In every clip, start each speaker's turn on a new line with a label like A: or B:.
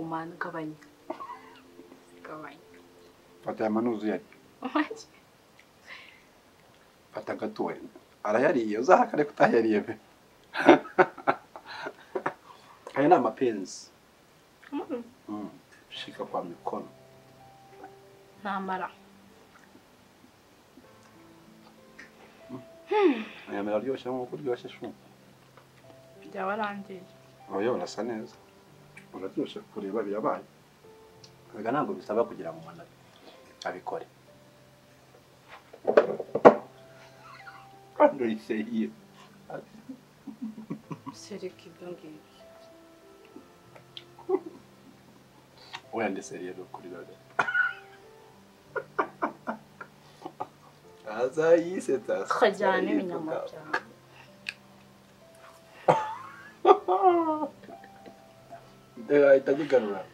A: man gabanya. Gabanya.
B: Fata ya manuzu yari. Fata gatoya. Arayariye uzahakare kutayariye pe. Haya na mapenzi. Shika kwa mikono.
A: Namara.
B: Aya meraryoshe nko kuryoshye shu.
A: Byawarangiye.
B: Oya urasa neza. Uraryoshe kureba birabaye. Aga ntabwo bisaba kugira mu mwana abikore. Quando isso aí?
A: Seria que banguei.
B: Oya seria do curioso. Asa aí você tá.
A: Khajane minyama byawe.
B: Itajigarura.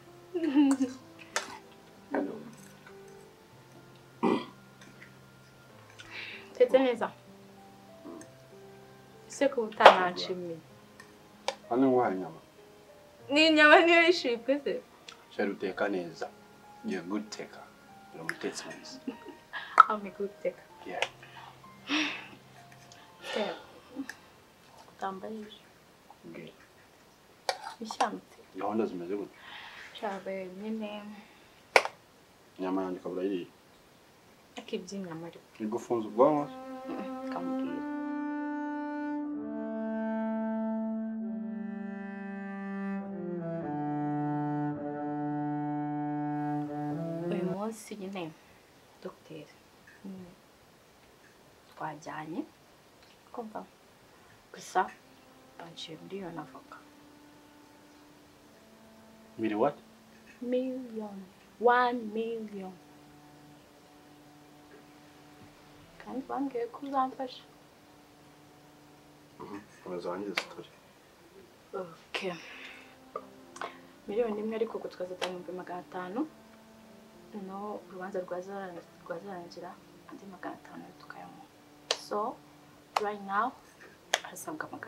B: Hello.
A: Tete neza. Seko utanachimi.
B: Hano waha nyama.
A: Ni nyama niyo ishipwe se.
B: Shari uteka neza. You're a good taker. You're a good taker.
A: I'm a good taker.
B: Yeah.
A: Step. Tambaye.
B: Okay.
A: Ishamte.
B: Gahunda zimeze gute?
A: Shabe nyine.
B: Nyama yanjye kabura iri.
A: Akibyinyama ari.
B: Igufunza ubwonko.
A: Kamubwira. Uyu munsi nyine dogiteri twajyanye kumva gusa banciye miliyoni avoka.
B: Miri what?
A: Million. 1 million. Kandi bambwiye ko uzamfasha.
B: Urazangiza story.
A: Okay. Miliyoni imwe ariko twazatanga 500. No urubanza rwazarangira andi 500 tukayamuha. So right now hasabwa 500.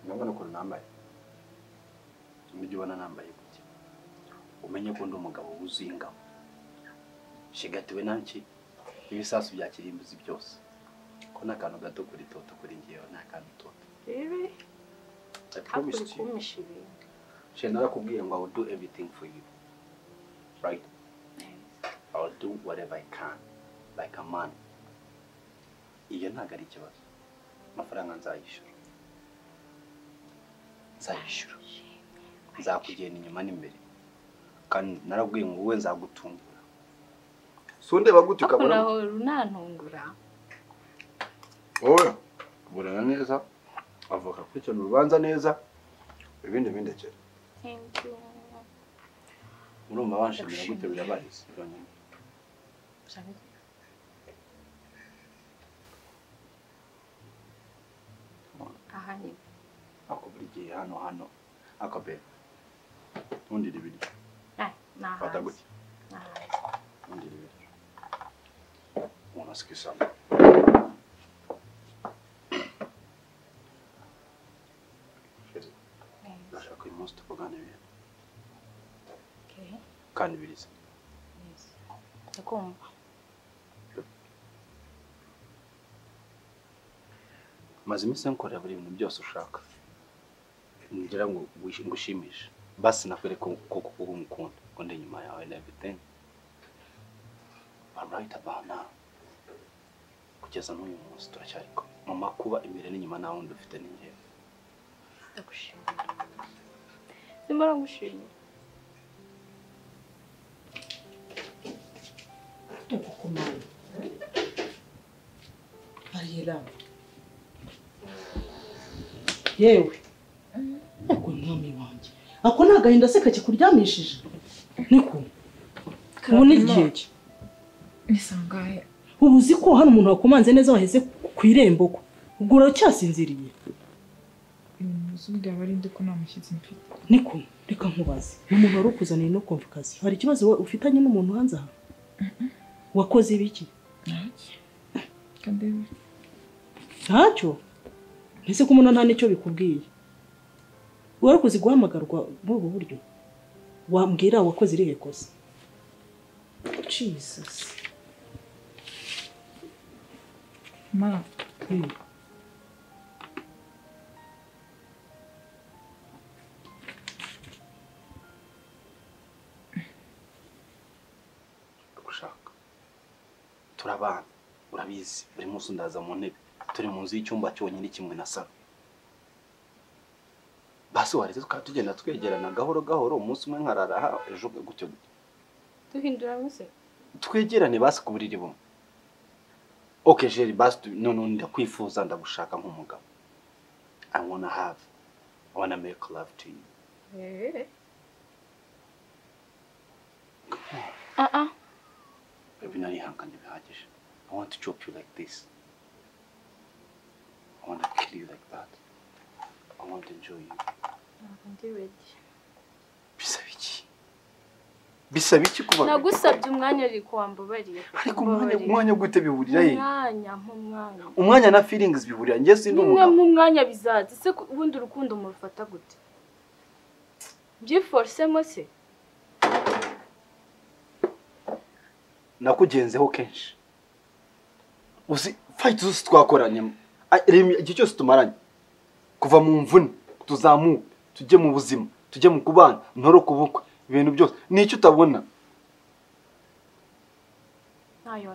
B: Nabona ko nambaye. Nijye ubona nambaye gute. Umenye ko ndi umugabo wuzuye ingabo. Shigatiwe nanki ibisasu bya kirimbuzi byose. Ko nakantu gato kuri toto kuri ngiyeho nakantu toto.
A: Really?
B: I promised you. She narakubwiye ngo I will do everything for you. Right? I will do whatever I can like a man. Iyo ntago ari ikibazo. Amafaranga nzayishura. Nzayishura. Nzakugenda inyuma n'imbere. Kandi narabwiye ngo wowe nzagutungura. Sondeba gute ukabona
A: aho runantungura.
B: Oya, burana neza. Avoka kwicana urubanza neza. Ibindi bindekera.
A: Thank you.
B: Urumva wanshimira gute birabahize.
A: Sabe? Aha ni.
B: Ako burigiye hano. Akabe. Undira ibiri.
A: Na.
B: Fata gute.
A: Na.
B: Undira ibiri. Unasikisa. Nashaka uyu munsi tukuganirira.
A: Okay.
B: Kandi biriza.
A: Yes. Ndakumva.
B: Maze iminsi nkorera buri bintu byose ushaka. Ngira ngo ngushimishe. Basi nakwereka ko umukunda. Ko ndi nyuma yawe and everything. But right about now. Kugeza n'uyu munsi turacyariko. Mama kuba imbere n'inyuma nawe ndufite n'ingewe.
A: Ndagushimira. Simbara ngushimira.
C: Ukukumana. Arira. Yewe. Eko mwami wanje. Ako nagahinda se kakikuryamishije. Niko. Ubu ni igihe ki?
D: Nisangaye.
C: Ubu uzi ko hano umuntu wakomanze neza waheze ku irembo ko. Ubwo uracyasinziriye.
D: Uzundi abarinde ko namushyitsi mfite.
C: Niko, reka nkubaze. Umuntu wari ukuzaniye no kumva kazi. Hari ikibazo ufitanye n'umuntu hanze aha? Wakoze ibiki?
D: Kadebe.
C: ntacyo ese ko umuntu nta nicyo bikubwiye wari kuzi guhamagarwa muri ubu buryo wambwira wakoze irihe kosa Jesus
D: Ma,
B: gushaka turabana urabizi buri munsi ndaza mu ntebe turi mu nzu y'icyumba cyonyine kimwe na salo basi waretse tukaba tugenda twegerana gahoro gahoro umunsi umwe nkarara aha ejo gutyo
A: duhindura muse
B: twegerane basi ku buriri bumwe okay Jerry basi none ndakwifuza ndagushaka nk'umugabo I wanna make love to you baby narihanganye bihagije I want to chop you like this I want to kill you like that I want to enjoy you
A: ndi ready
B: bisaba iki kuba
A: nagusabye umwanya ariko wambabariye
B: ariko umwanya gute bihurira he
A: umwanya
B: na feelings bihurira nge sindi umugabo
A: mu mwanya bizazi se ubundi urukundo murufata gute byiforcemo se
B: nakugenzeho kenshi uzi fight zose twakoranye igihe cyose tumaranye kuva mu mvune tuzamuka tujye mu buzima tujye mu kubana ntoro kubukwe ibintu byose nicyo utabona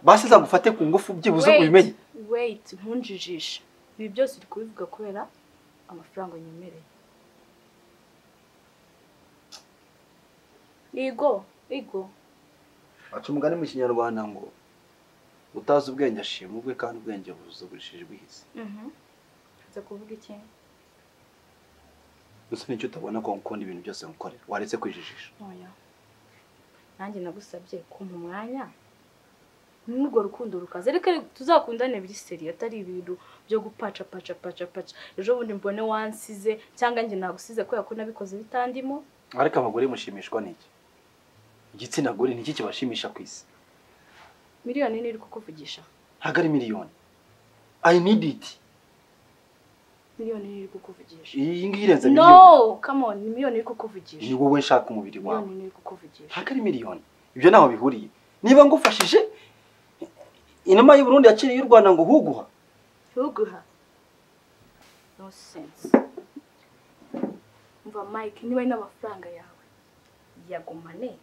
B: basi zagufate ku ngufu byibuze ubimenye
A: wait ntunjijisha ibi byose uri kubivuga kubera amafaranga nyemereye Igo
B: aca umugani mu kinyarwanda ngo utazi ubwenge ashima ubwe kandi ubwenge buzugurishije bwiza
A: nza kuvuga iki
B: gusa nicyo utabona ko ukunda ibintu byose ngukorera waretse kwijijisha
A: oya nanjye nagusabye kumpa umwanya n'urwo rukundo rukaze reka tuzakundane biri seri atari ibintu byo gupaca ejo bundi mbone wansize cyangwa njye nagusize ko yakona bikoze bitandimo
B: ariko abagore mushimishwa n'iki igitsina gore niki kibashimisha ku isi
A: miliyoni niri kukuvugisha
B: hagari miliyoni I need it
A: miliyoni niri kukuvugisha
B: iyi ngirenze miliyoni
A: no come on ni miliyoni niri kukuvugisha
B: ni wowe nshaka umubiri wawe
A: miliyoni niri kukuvugisha
B: hagari miliyoni ibyo naho bihuriye niba ngufashije inama y'u Burundi yakiriye y'u Rwanda ngo huguha
A: no sense mva Mike niba n'amafaranga yawe yagumane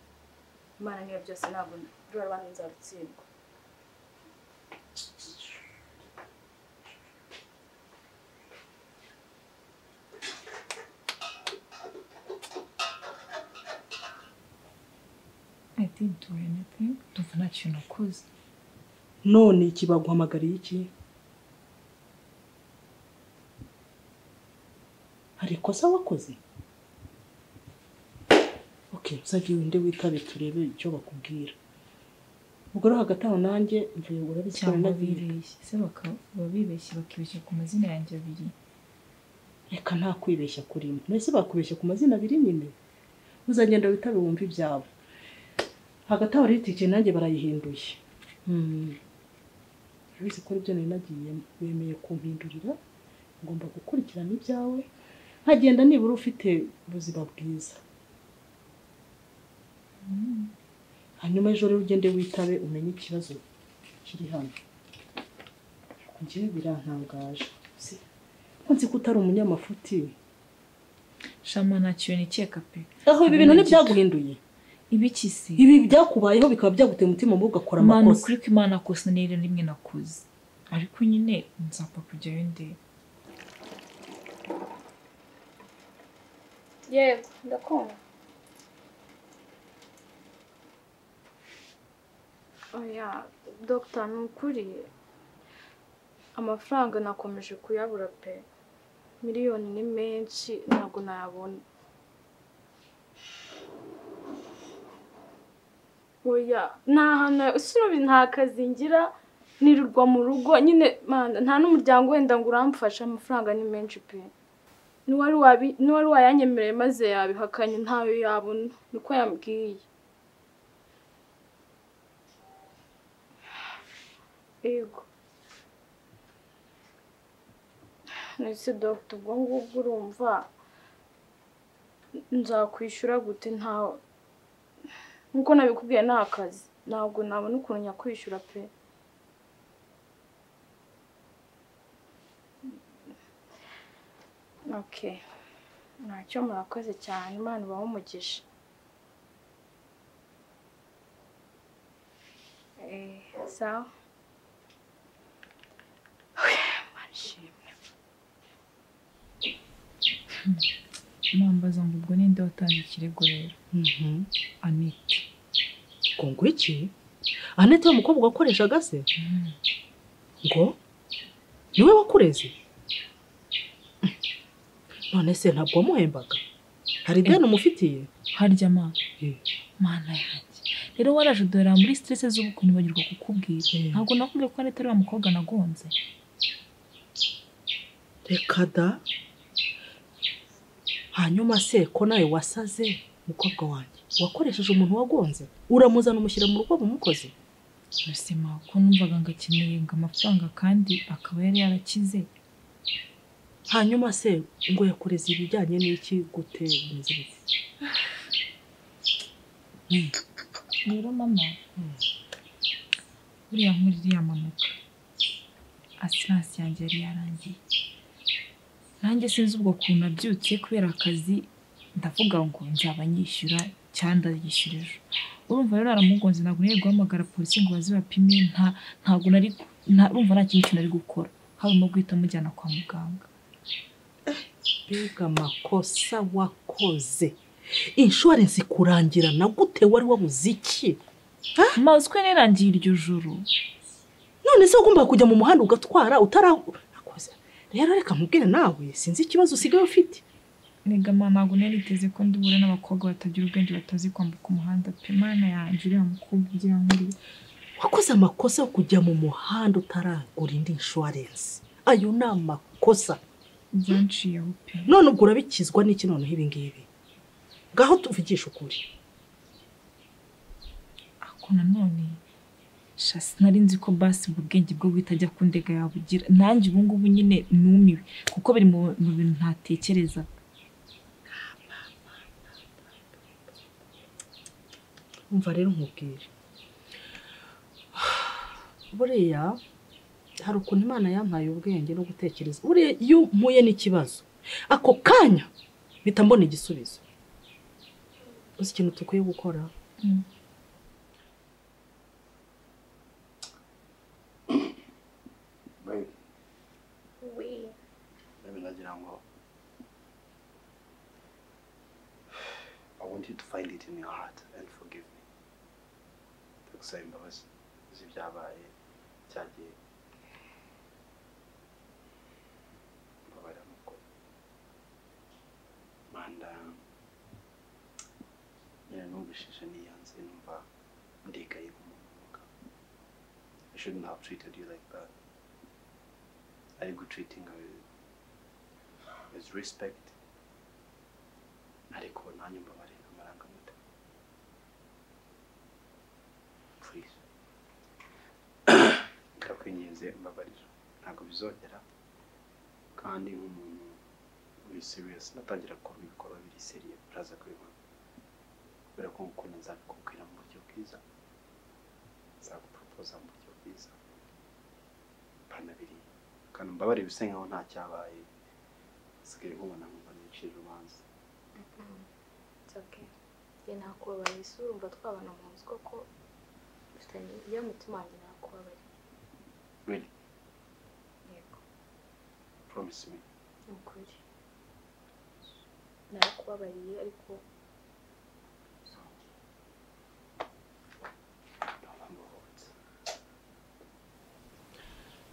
A: Imana niyo byose ntabwo rw'abantu nzarutsindwa
D: I didn't do anything. Ndumva nta kintu nakoze.
C: none kibaguhamagariye iki hari ikosa wakoze okay uzagiye winde witabe turebe icyo bakubwira ubwo rero hagati aho nanjye mvuye urabikira
D: nabibeshye se bakabibeshye bakibeshya ku mazina yanjye abiri
C: reka nta kwibeshya kuri mwe nese bakubeshya ku mazina abiri nyine uzagenda witabe wumva ibyabo hagati aho ritike nanjye barayihinduye bizi ko ibyo nari nagiyemo wemeye kumpindurira ngomba gukurikirana ibyawe nkagenda nibura ufite ubuzima bwiza hanyuma ejo rero ugende witabe umenye ikibazo kiri hano njyewe birantangaje nzi ko utari umunyamafuti
D: shama nta kintu nikeka pe
C: aho ibi bintu ntibyaguhinduye
D: ibiki se
C: ibi byakubayeho bikaba byaguteye umutima mu ugakora amakosa
D: Mana kuri ko Imana kosa nire rimwe nakoze ariko nyine nzapfa kujyayo ndebe
A: yego ndakumva oya Dr. Nukuri amafaranga nakomeje kuyabura pe miliyoni ni menshi ntabwo nayabona oya nta kazi ngira nirirwa mu rugo nyine nta n'umuryango wenda ngo uramfashe amafaranga ni menshi pe niwari wayanyemereye maze yabihakanye ntayo yabona niko yambwiye yego nese dogita ubwo ngubwo urumva nzakwishyura gute nkuko nabikubwiye ni akazi ntabwo nabona ukuntu nyakwishyura pe okay ntacyo murakoze cyane Imana ibahe umugisha sawa
D: Nambaza ngo ubwo ninde watanze ikirego rero? Anite.
C: Ngo iki? Anite umukobwa wakoreshaga se? Ngo niwe wakureze? None se ntabwo wamuhembaga? Hari deni umufitiye?
D: Harya mana yanjye. Rero waraje dora muri stress z'ubukwe nibagirwa kukubwira. Ntabwo nakubwiye ko Anite ari wa mukobwa nagonze.
C: Reka da. Hanyuma se ko nawe wasaze mukobwa wanjye wakoresheje umuntu wagonze uramuzana umushyira mu rugo bumukoze
D: Rusema ko numvaga ngakeneye amafaranga kandi akaba yari yarakize
C: hanyuma se ngo yakoreze ibijyanye n'iki gute bimeze
D: rero mama buriya nkuri yamanuka asiransi yanjye yari yarangiye nanjye sinzi ubwo kuntu abyutse kubera akazi ndavuga ngo nzaba nyishyura cyanda yishyurije urumva rero aramugonze ntabwo nari guhamagara polisi ngo bazibapime ntabwo nari urumva nta kintu nari gukora habamo guhita mujyana kwa muganga
C: Biga makosa wakoze insurance kurangira na gute wari wabuze iki
D: mazwe nerangiye iryo joro
C: none se ugomba kujya mu muhanda ugatwara utarakoze rero reka mubwire nawe sinzi ikibazo usigaye ufite
D: nega ntabwo nariteze ko ndubure n'abakobwa batagira ubwenge batazi kwambuka umuhanda pe mana yanjye uriya mukobwa ugira nkuri
C: wakoze amakosa yo kujya mu muhanda utaragura indi insurance ayo ni amakosa
D: byanciyeho pe
C: none ubwo urabikizwa n'iki noneho ibi ngibi ngaho tuvugisha ukuri
D: ako nanone shasi nari nzi ko basi ubwo bwenge bwo guhita kundega yabugira nanjye ubu ngubu nyine numiwe kuko biri mu bintu ntatekereza
C: umva rero nkubwire buriya hari ukuntu Imana yampaye ubwenge no gutekereza buriya iyo mpuye n'ikibazo ako kanya bita mbona igisubizo uzi ikintu tukwiye gukora
B: I want you to find it in your heart and forgive me. Takusaba imbabazi z'ibyabaye cyagiye. Mbabarira mukuru. Manda numvishije niyanze numva ndigaye nk'umuntu. I shouldn't have treated you like that. Are you treating her with respect? Ariko nanjye mbabarira amarangamutima. Please. Ndakwinginze mbabarira. Ntabwo bizongera kandi nk'umuntu uri serious natangira gukora ibikorwa biri serious uraza kubibona. Kubera ko nk'ukuntu nzabikubwira mu buryo bwiza nzaguproposa mu buryo bwiza panabiri kandi mbabarira bisa nkaho nta cyabaye sigaye nkubona nkumva nicira urubanza.
A: It's okay. Ye nakubabaye isura umva twabana mu nzu koko ufitanye iyo mutima wanjye nakubabaye.
B: Really?
A: Yego.
B: Promise me.
A: Ukuri. Nakubabariye ariko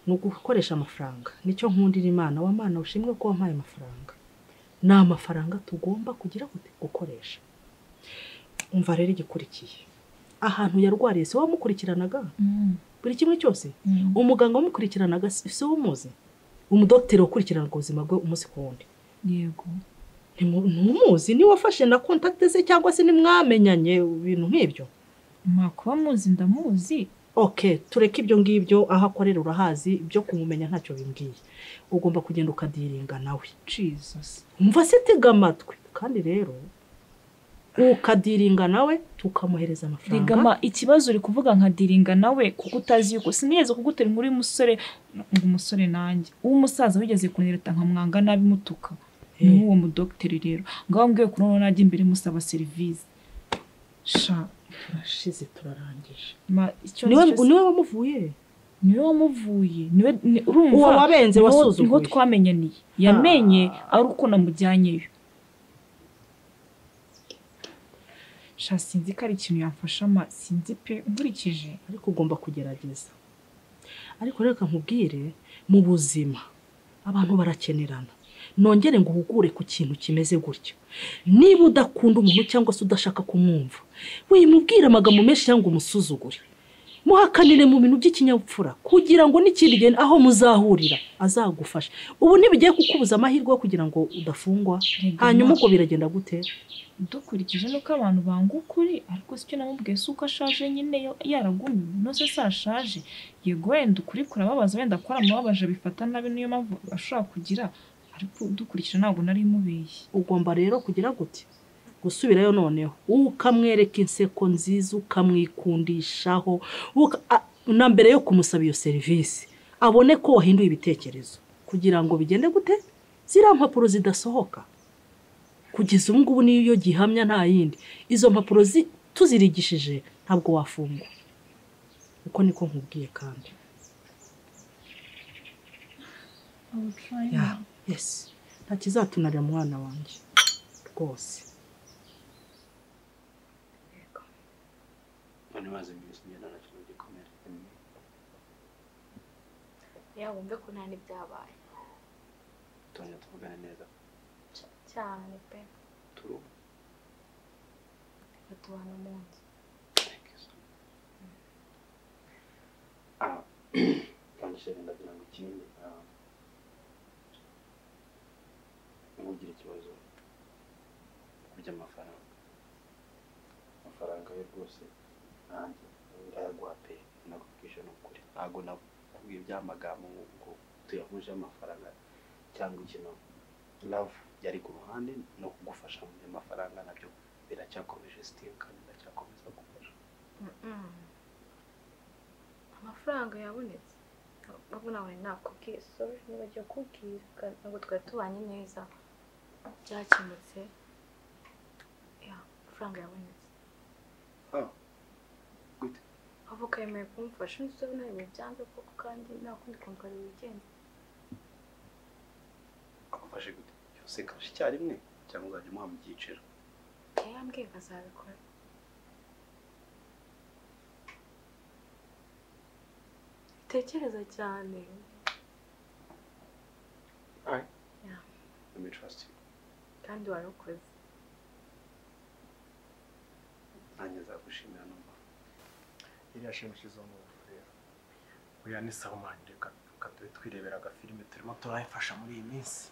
C: nuko gukoresha amafaranga nicyo nkundira Imana wa Mana ushimwe ko wampaye amafaranga ni amafaranga tugomba kugira gukoresha umva rero igikurikiye ahantu yarwariye se wamukurikiranaga buri kimwe cyose umuganga wamukurikiranaga se umuzi umudokiteri ukurikirana ubuzima bwe umunsi ku wundi
D: yego
C: ntumuzi ni wafashe na contact ze cyangwa se ni mwamenyanye ibintu nk'ibyo
D: mwakuba muzi ndamuzi
C: okay tureke ibyo ngibyo aho akorera urahazi ibyo kumumenya ntacyo bimbwiye ugomba kugenda ukadiringa nawe
D: Jesus
C: umva se tega amatwi kandi rero ukadiringa nawe tukamuhereza amafaranga
D: rigama ikibazo uri kuvuga nka diringa nawe kuko utazi yuko sinigeze kugutera inkuru y'umusore ngo umusore nanjye umusaza wigeze kunireta nkamwanga nabi mutuka ni uwo mudokiteri rero ngaho mbwiye ko none najya imbere musaba serivisi sha
C: turashize turarangije niwe wamuvuye urumva uwo wabenze wasuzuguye
D: ngo twamenyaniye yamenye ari uko namujyanyeyo sha sinzi ko ari ikintu yamfasha sinzi pe nkurikije
C: ariko ugomba kugerageza ariko reka nkubwire mu buzima abantu barakenerana nongere ngo uhugure ku kintu kimeze gutyo niba udakunda umuntu cyangwa se udashaka kumwumva wimubwira amagambo menshi cyangwa umusuzugure muhakanire mu bintu by'ikinyabupfura kugira ngo n'ikindi gihe aho muzahurira azagufasha ubu ntibigiye kukubuza amahirwe yo kugira ngo udafungwa hanyuma uko biragenda gute
D: dukurikije nuko abantu banga ukuri ariko sicyo namubwiye si uko ashaje nyine yaragumye no se ashaje yego wenda ukuri kurababaza wenda ko aramubabaje bifata nabi niyo mpamvu ashobora kugira ariko dukurikije ntabwo nari mubeshye
C: ugomba rero kugira gute gusubirayo noneho ukamwereka inseko nziza ukamwikundishaho na mbere yo kumusaba iyo serivisi abone ko wahinduye ibitekerezo kugira ngo bigende gute ziriya mpapuro zidasohoka kugeza ubu ngubu niyo gihamya nta yindi izo mpapuro tuzirigishije ntabwo wafungwa uko niko nkubwiye kandi yes nta kizatunarira mwana wanjye rwose
B: none maze iminsi ngenda na kintu gikomere
A: yawe wumve ko nta n'ibyabaye
B: tujya tuvugane neza
A: cyane pe
B: turu
A: reka tubana umunsi
B: kandi sheri ndagira ngo ikindi ntugire ikibazo by'amafaranga ye rwose nanjye ndayaguha pe nakubwisha n'ukuri ntabwo nakubwiye iby'amagambo ngo tuyahuje amafaranga cyangwa ikintu love yari ku ruhande no kugufasha mu by'amafaranga nabyo biracyakomeje still kandi ndacyakomeza gufasha
A: amafaranga yabonetse ntabwo nawe nakubwiye sorry nibagiye kubwira ntabwo twari tubanye neza byakemutse amafaranga yabonetse
B: gute
A: avoka yemeye kumufasha ndetse nawe byanze koko kandi nta kundi kuntu kari wigenza
B: agufashe gute cyose kaje icyarimwe cyangwa uzajya umuha mu byiciro
A: yambwiye ko azabikora tekereza cyane
B: let me trust you
A: kandi warakoze
B: nanjye nzagushimira numva
E: iriya shimishije mu rero uya ni Salman reka tube twirebera agafilime turimo turayifasha muri iyi minsi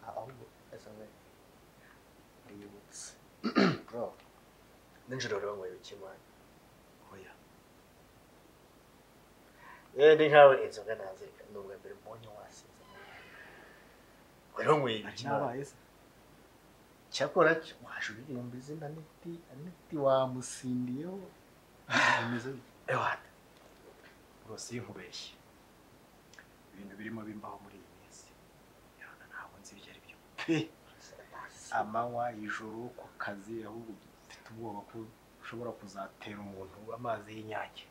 E: ahubwo ese ndiyibutse bro ninjoro rero ngo yikimanye oya ndi nkawe inzoga nazeka nubwo mbere mbonye wasize rero ngo yikimanye cyakora waje uririmba izina niti wamusindiyeho bimeze ewada rwose yinkubeshye ibintu birimo bimbaho muri iyi minsi yana ntabwo nzi ibyo ari byo pe amanywa ijoro ku kazi ahubwo mfite ubwoba ko ushobora kuzatera umuntu amazi y'inyange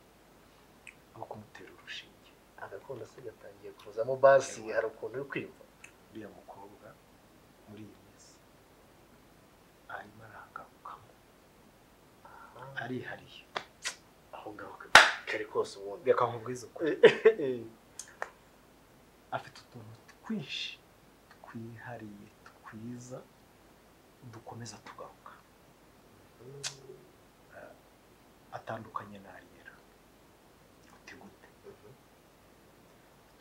E: aho kumutera urushinge agakunda se gatangiye kuzamo basi hari ukuntu uri kwiyumva uriya mukobwa muri iyi minsi arimo aragarukamo arihariye aho ngaho kare kose ubundi reka nkubwize ukuri afite utuntu twinshi twihariye twiza dukomeza tugaruka atandukanye n'ariyera uti gute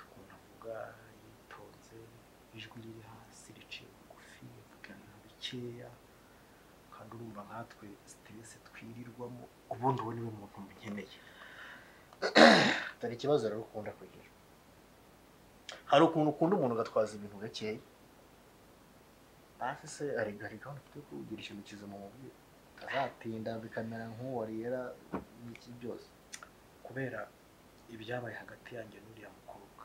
E: ukuntu avuga yitonze ijwi riri hasi riciye bugufi avugana bikeya kandi urumva nkatwe stress twirirwamo ubundi uwo niwe muntu nkeneye.
F: Dore ikibazo rero ukunda kugira. Hari ukuntu ukunda umuntu ugatwaza ibintu gakeya. Basi se ari gahunda ufite kugira ikintu kiza mu mubiri. Azatinda bikamera nk'uwariyera n'iki byose.
E: Kubera ibyabaye hagati yanjye n'uriya mukobwa.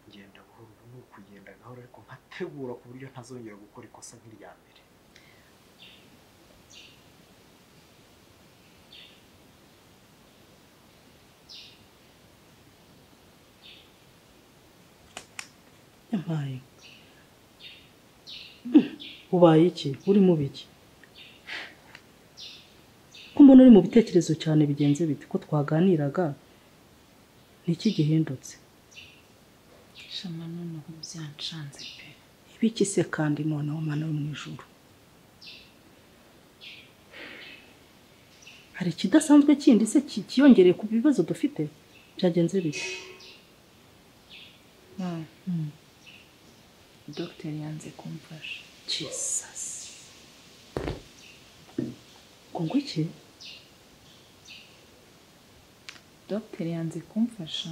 E: Ngenda buhoro ni ukugenda gahoro ariko nkategura ku buryo ntazongera gukora ikosa nk'irya mbere.
C: yampaye ubaye iki uri mu biki ko mbona uri mu bitekerezo cyane bigenze biti ko twaganiraga niki gihindutse
D: shama noneho byancanze pe
C: ibiki se kandi noneho mana yo mu ijuru hari ikidasanzwe kindi se kiyongereye ku bibazo dufite byagenze biti
D: Dr. yanze kumfasha.
C: Jesus. Kongo iki?
D: Dr. yanze kumfasha.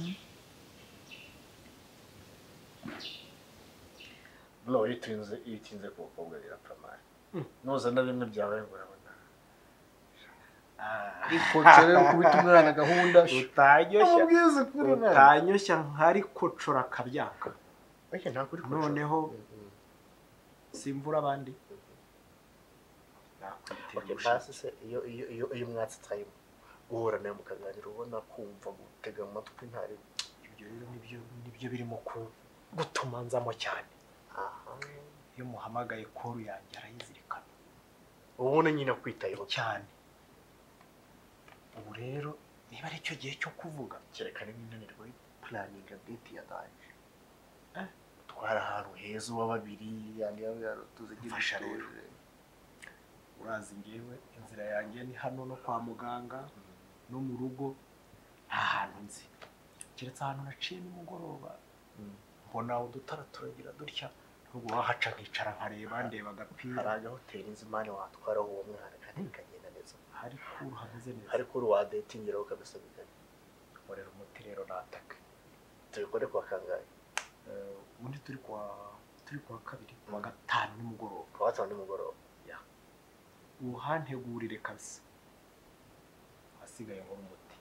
F: No, yitinze ku bakobwa birapamara. Nuzana bimwe byabaye ngo urabona. Ikoce rero kubita umwana gahunda.
E: Utanyoshya nkari kocora kabyanga.
F: Oke nta kuri kocora.
E: Noneho simvura abandi.
F: Oke basi se iyo mwatsi time uhura nayo mukaganira ubona kumva gutega amatwi ntari
E: ibyo rero nibyo birimo gutuma nzamo cyane. Iyo muhamagaye koru yanjye arayizirikana.
F: Ubona nyine kwitayeho
E: cyane. Ubu rero niba ari cyo gihe cyo kuvuga
F: cyerekana n'inanirwa planning date ya daje. Twara ahantu heza uwa babiri yandi tuzigisha rero.
E: Urazi ngewe inzira yanjye ni hano no kwa muganga no mu rugo nta hantu nzi. Keretse ahantu naciye nimugoroba mbona udutara turagira dutya n'ubwo wahaca nkicara nkareba ndeba agapira.
F: Hari agahoteli nzimane watwara uwo mwana kandi kagenda neza.
E: Hari kuru hameze neza.
F: Hari kuru wa datingiraho kabisa bigani.
E: Korera umuti rero nataka.
F: Tubikore kwa kangahe?
E: Ubundi turi kwa kabiri kwa gatanu nimugoroba.
F: Kwa gatanu nimugoroba.
E: Ya. Uhantegurire kabisa. Hasigaye ngo umuti.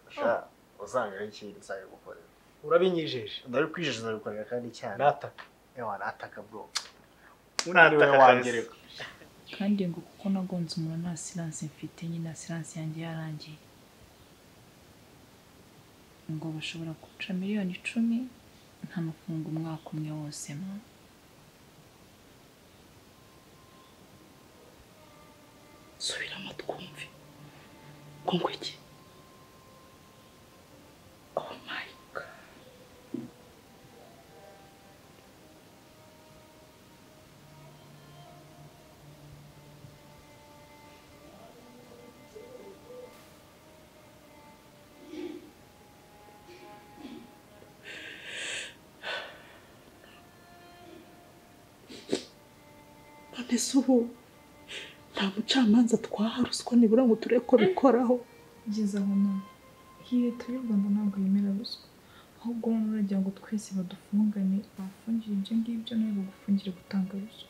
F: Sha uzanga ikintu nsaye gukora.
E: Urabinyijeje.
F: Ndabikwijeje ndabikorera kandi cyane.
E: Nataka.
F: Ewa nataka bro.
E: Unaniwe wangereka.
D: Kandi ngo kuko nagonze umuntu nta silence mfite nyine silence yanjye yarangiye. Ngo bashobora guca miliyoni 10 nta mafungo umwaka umwe wose ma.
C: Subiramo twumve. Kongo iki? Oh my God. None se ubu nta mucamanza twaha ruswa nibura ngo turebe ko bikoraho.
D: Ngeze aho na iyi leta y'u Rwanda ntabwo yemera ruswa ahubwo n'uragira ngo twese badufungane bafungiye ibyo ngibyo nawe bagufungire gutanga ruswa.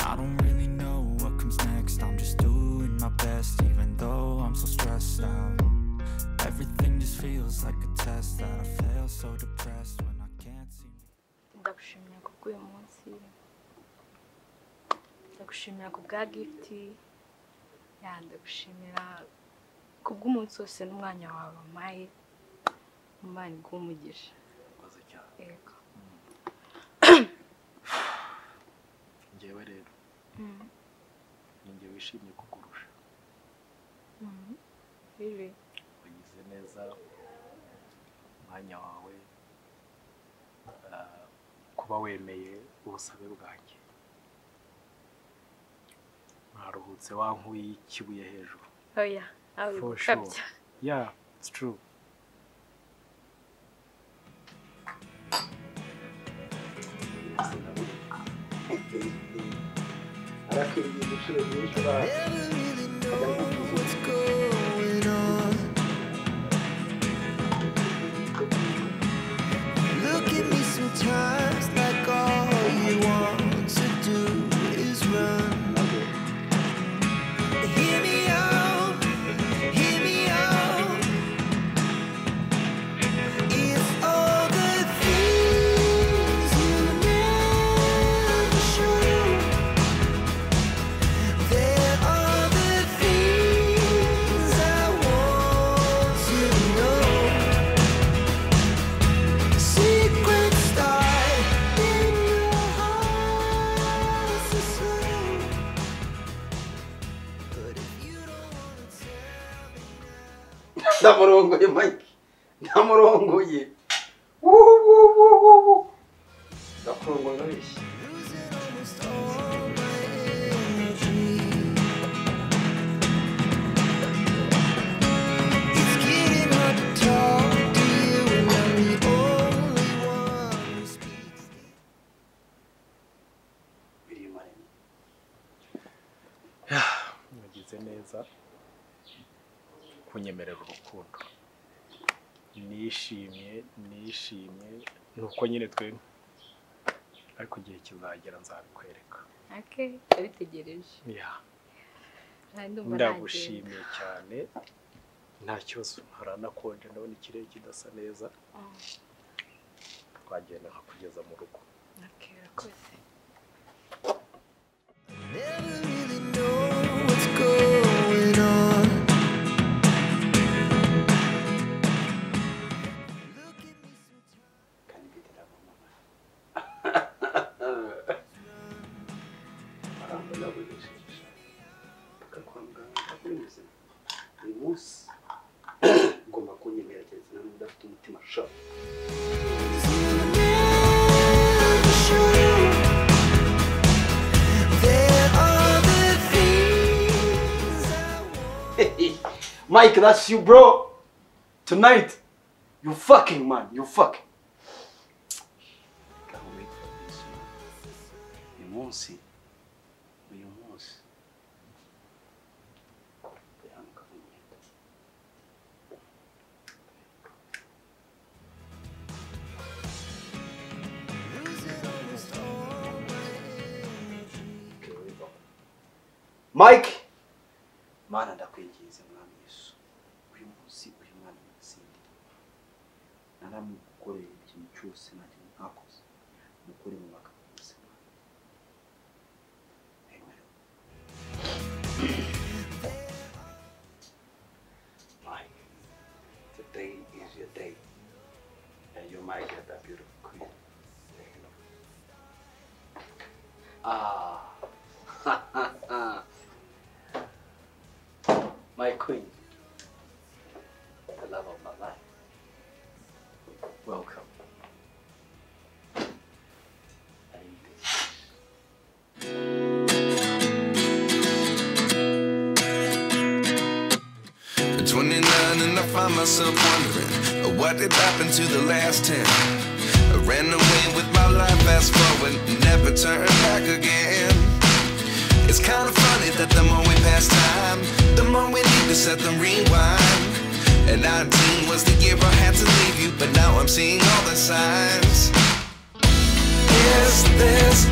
G: I don't really know what comes next. I'm just doing my best even though I'm so stressed out. Everything just feels like a test that I fail so depressed when I can't seem to.
A: Ndagushimira kubw'uyu munsi. Ndagushimira kubwa gift. Ndagushimira kubw'umunsi wose n'umwanya wawe wampaye. Imana igumugisha.
B: Koze cyane.
A: Yego.
B: Ngewe rero. Ninjye wishimye kukurusha.
A: Really?
B: Wagize neza umwanya wawe kuba wemeye ubusabe bwanjye. Mwaruhutse wankuye ikibuye hejuru.
A: Oya,
F: For sure. Yeah, it's true.
H: Look at me sometimes like all you want to do is run. Hear me out, hear me out. If all the things you never show, there are the things I want to know. Secrets start in your heart so slow. But if you don't wanna tell me now.
B: ndamurongoye Mike ndamurongoye ndakurongoye nabishye
H: Losing almost all my energy. It's getting hard to talk to you, and I'm the only one who speaks.
B: biri maremye
F: Nagize neza kunyemerera urukundo. Nishimye nuko nyine twe ariko igihe kizagera nzabikwereka.
I: Okay, abitegereje.
F: Yeah.
I: Ndumva
F: Ndagushimiye cyane. Nta kibazo haranakonje ndabona ikirere kidasa neza. Twagenda kugeza mu rugo.
I: Okay, rakoze.
H: Never really know what's going on. Look at me sometimes.
B: kandi bitera mama arambona bujishisha akakwanga akurimize uyu munsi ngomba kunyemera cyane none ndafite umutima sharp Mike, that's you, bro. Tonight, you fucking man, you fucking. Can't wait for this, man. You won't see. You won't see. They aren't coming yet. Okay, we go. Mike! Mana ndakwinginze mwami Yesu uyu munsi uyu mwana nasindi naramukoreye ikintu cyose nacyo ntakoze mukore mu baka bose Amen. Mike, today is your day and you might get that beautiful queen. My queen, the love of my life. Welcome. I need this.
H: At 29 and I find myself wondering what did happen to the last 10. I ran away with my life, fast forward, never turn back again. It's kind of funny that the more we pass time, the more we need to set the rewind. And 19 was the year I had to leave you, but now I'm seeing all the signs. Is this